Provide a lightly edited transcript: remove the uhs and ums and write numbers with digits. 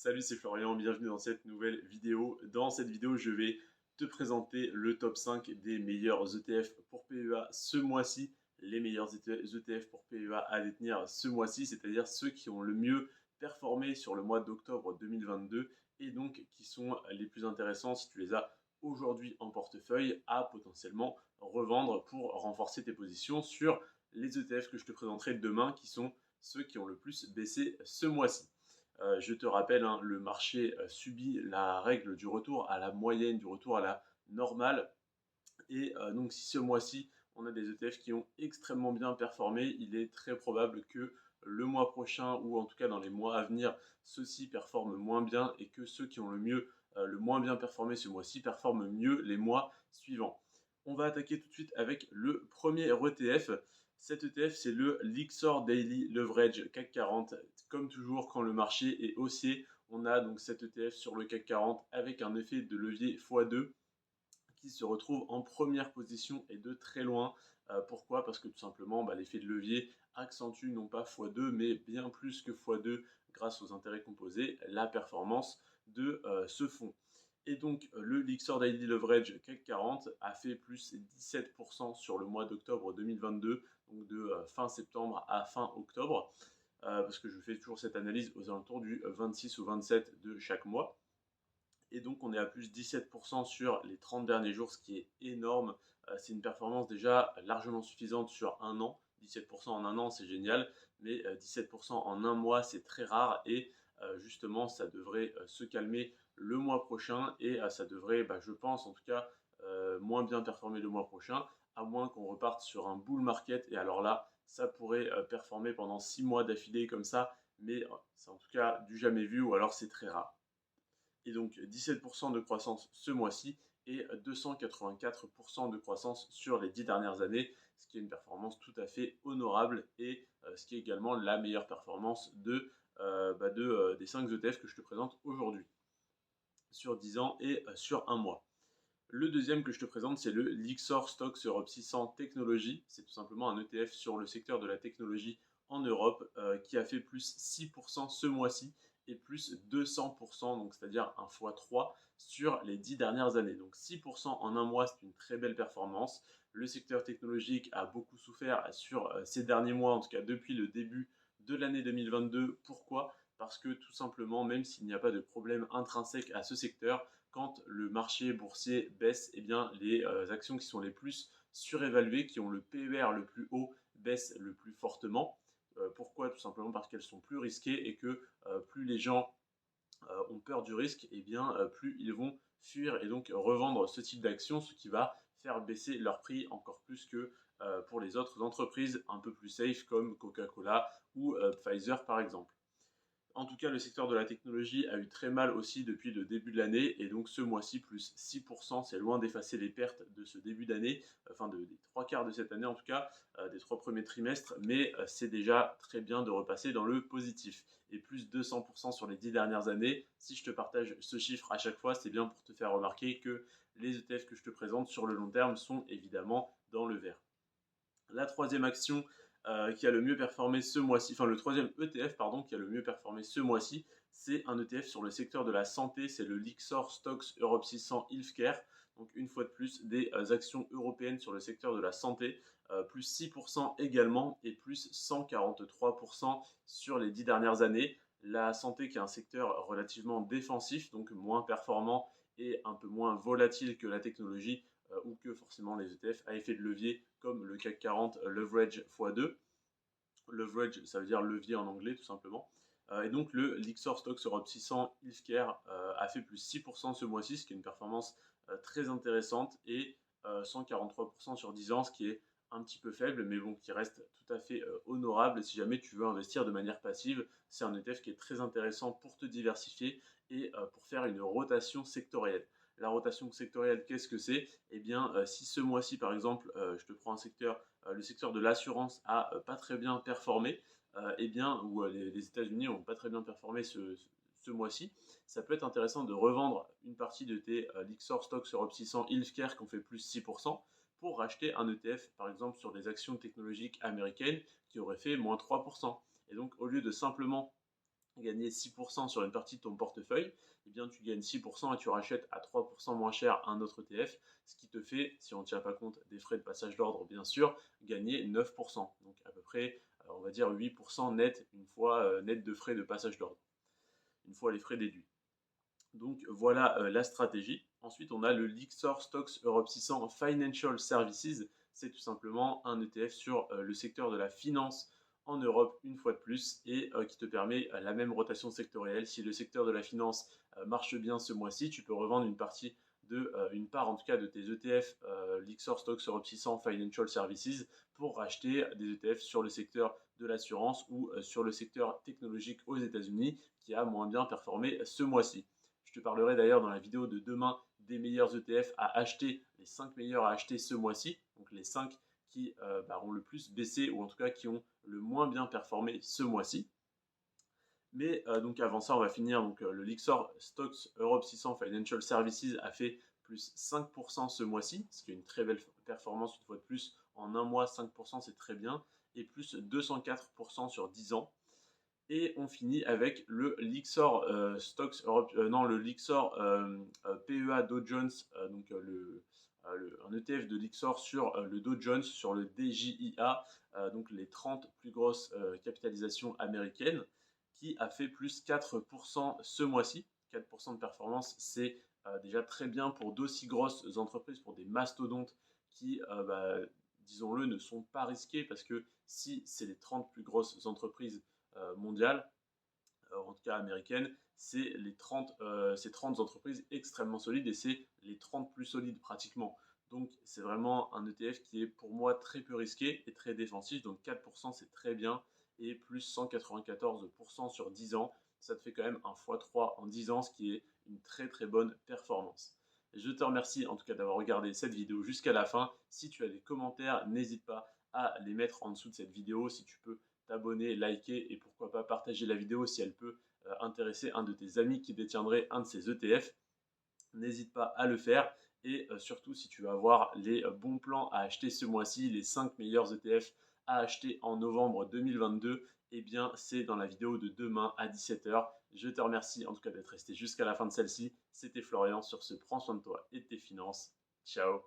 Salut, c'est Florian, bienvenue dans cette nouvelle vidéo. Dans cette vidéo, je vais te présenter le top 5 des meilleurs ETF pour PEA ce mois-ci, les meilleurs ETF pour PEA à détenir ce mois-ci, c'est-à-dire ceux qui ont le mieux performé sur le mois d'octobre 2022 et donc qui sont les plus intéressants si tu les as aujourd'hui en portefeuille à potentiellement revendre pour renforcer tes positions sur les ETF que je te présenterai demain qui sont ceux qui ont le plus baissé ce mois-ci. Je te rappelle, hein, le marché subit la règle du retour à la moyenne, du retour à la normale. Et donc, si ce mois-ci, on a des ETF qui ont extrêmement bien performé, il est très probable que le mois prochain, ou en tout cas dans les mois à venir, ceux-ci performent moins bien et que ceux qui ont le moins bien performé ce mois-ci performent mieux les mois suivants. On va attaquer tout de suite avec le premier ETF. Cet ETF, c'est le Lyxor Daily Leverage CAC 40. Comme toujours, quand le marché est haussier, on a donc cet ETF sur le CAC 40 avec un effet de levier x2 qui se retrouve en première position et de très loin. Pourquoi? Parce que tout simplement, l'effet de levier accentue non pas x2, mais bien plus que x2 grâce aux intérêts composés, la performance de ce fonds. Et donc, le Lyxor Daily Leverage CAC 40 a fait plus 17% sur le mois d'octobre 2022, donc de fin septembre à fin octobre, parce que je fais toujours cette analyse aux alentours du 26 ou 27 de chaque mois. Et donc, on est à plus 17% sur les 30 derniers jours, ce qui est énorme. C'est une performance déjà largement suffisante sur un an. 17% en un an, c'est génial, mais 17% en un mois, c'est très rare. Et justement, ça devrait se calmer le mois prochain et ça devrait, je pense en tout cas, moins bien performer le mois prochain, à moins qu'on reparte sur un bull market. Et alors là, ça pourrait performer pendant 6 mois d'affilée comme ça, mais c'est en tout cas du jamais vu ou alors c'est très rare. Et donc 17% de croissance ce mois-ci et 284% de croissance sur les 10 dernières années, ce qui est une performance tout à fait honorable et ce qui est également la meilleure performance des 5 ETF que je te présente aujourd'hui sur 10 ans et sur un mois. Le deuxième que je te présente, c'est le Lyxor Stocks Europe 600 Technologie. C'est tout simplement un ETF sur le secteur de la technologie en Europe qui a fait plus 6% ce mois-ci et plus 200%, donc c'est-à-dire un fois 3 sur les 10 dernières années. Donc 6% en un mois, c'est une très belle performance. Le secteur technologique a beaucoup souffert sur ces derniers mois, en tout cas depuis le début de l'année 2022. Pourquoi? Parce que tout simplement, même s'il n'y a pas de problème intrinsèque à ce secteur, quand le marché boursier baisse, eh bien, les actions qui sont les plus surévaluées, qui ont le PER le plus haut, baissent le plus fortement. Pourquoi? Tout simplement parce qu'elles sont plus risquées et que plus les gens ont peur du risque, eh bien, plus ils vont fuir et donc revendre ce type d'action, ce qui va faire baisser leur prix encore plus que pour les autres entreprises un peu plus safe comme Coca-Cola ou Pfizer par exemple. En tout cas, le secteur de la technologie a eu très mal aussi depuis le début de l'année et donc ce mois-ci, plus 6%, c'est loin d'effacer les pertes de ce début d'année, des trois quarts de cette année en tout cas, des 3 premiers trimestres, mais c'est déjà très bien de repasser dans le positif. Et plus 200% sur les 10 dernières années, si je te partage ce chiffre à chaque fois, c'est bien pour te faire remarquer que les ETF que je te présente sur le long terme sont évidemment dans le vert. La troisième action qui a le mieux performé ce mois-ci, enfin le troisième ETF pardon, qui a le mieux performé ce mois-ci, c'est un ETF sur le secteur de la santé, c'est le Lyxor Stocks Europe 600 Healthcare. Donc une fois de plus, des actions européennes sur le secteur de la santé, plus 6% également et plus 143% sur les 10 dernières années. La santé qui est un secteur relativement défensif, donc moins performant et un peu moins volatile que la technologie, ou que forcément les ETF à effet de levier comme le CAC 40 Leverage x2. Leverage, ça veut dire levier en anglais tout simplement. Et donc le Lyxor Stocks Europe 600 Healthcare a fait plus 6% ce mois-ci, ce qui est une performance très intéressante, et 143% sur 10 ans, ce qui est un petit peu faible, mais bon, qui reste tout à fait honorable. Et si jamais tu veux investir de manière passive, c'est un ETF qui est très intéressant pour te diversifier et pour faire une rotation sectorielle. La rotation sectorielle, qu'est-ce que c'est? Eh bien, si ce mois-ci, par exemple, je te prends un secteur, le secteur de l'assurance a pas très bien performé, eh bien, ou les États-Unis n'ont pas très bien performé ce mois-ci, ça peut être intéressant de revendre une partie de tes Lyxor Stocks Europe 600 Healthcare qui ont fait plus 6% pour racheter un ETF, par exemple, sur des actions technologiques américaines qui auraient fait moins 3%. Et donc, au lieu de simplement gagner 6% sur une partie de ton portefeuille, eh bien tu gagnes 6% et tu rachètes à 3% moins cher un autre ETF, ce qui te fait, si on ne tient pas compte des frais de passage d'ordre bien sûr, gagner 9%. Donc à peu près, on va dire 8% net une fois net de frais de passage d'ordre, une fois les frais déduits. Donc voilà la stratégie. Ensuite, on a le Lyxor Stocks Europe 600 Financial Services. C'est tout simplement un ETF sur le secteur de la finance en Europe une fois de plus et qui te permet la même rotation sectorielle. Si le secteur de la finance marche bien ce mois-ci, tu peux revendre une partie une part en tout cas de tes ETF Lyxor Stocks Europe 600 Financial Services pour racheter des ETF sur le secteur de l'assurance ou sur le secteur technologique aux États-Unis qui a moins bien performé ce mois-ci. Je te parlerai d'ailleurs dans la vidéo de demain des meilleurs ETF à acheter, les 5 meilleurs à acheter ce mois-ci, donc les 5 qui ont le plus baissé ou en tout cas qui ont le moins bien performé ce mois-ci. Mais donc avant ça, on va finir. Donc le Lyxor Stocks Europe 600 Financial Services a fait plus 5% ce mois-ci, ce qui est une très belle performance une fois de plus. En un mois, 5% c'est très bien. Et plus 204% sur 10 ans. Et on finit avec le Lyxor Stocks Europe, non, le Lyxor PEA Dow Jones, donc un ETF de Lyxor sur le Dow Jones, sur le DJIA, donc les 30 plus grosses capitalisations américaines, qui a fait plus 4% ce mois-ci. 4% de performance, c'est déjà très bien pour d'aussi grosses entreprises, pour des mastodontes qui, disons-le, ne sont pas risqués parce que si c'est les 30 plus grosses entreprises mondiale, en tout cas américaine, c'est ces 30 entreprises extrêmement solides et c'est les 30 plus solides pratiquement. Donc c'est vraiment un ETF qui est pour moi très peu risqué et très défensif. Donc 4% c'est très bien et plus 194% sur 10 ans, ça te fait quand même un x3 en 10 ans, ce qui est une très très bonne performance. Je te remercie en tout cas d'avoir regardé cette vidéo jusqu'à la fin. Si tu as des commentaires, n'hésite pas à les mettre en dessous de cette vidéo. Si tu peux t'abonner, liker et pourquoi pas partager la vidéo si elle peut intéresser un de tes amis qui détiendrait un de ces ETF. N'hésite pas à le faire et surtout si tu veux avoir les bons plans à acheter ce mois-ci, les 5 meilleurs ETF à acheter en novembre 2022, eh bien c'est dans la vidéo de demain à 17h. Je te remercie en tout cas d'être resté jusqu'à la fin de celle-ci. C'était Florian, sur ce, prends soin de toi et de tes finances. Ciao.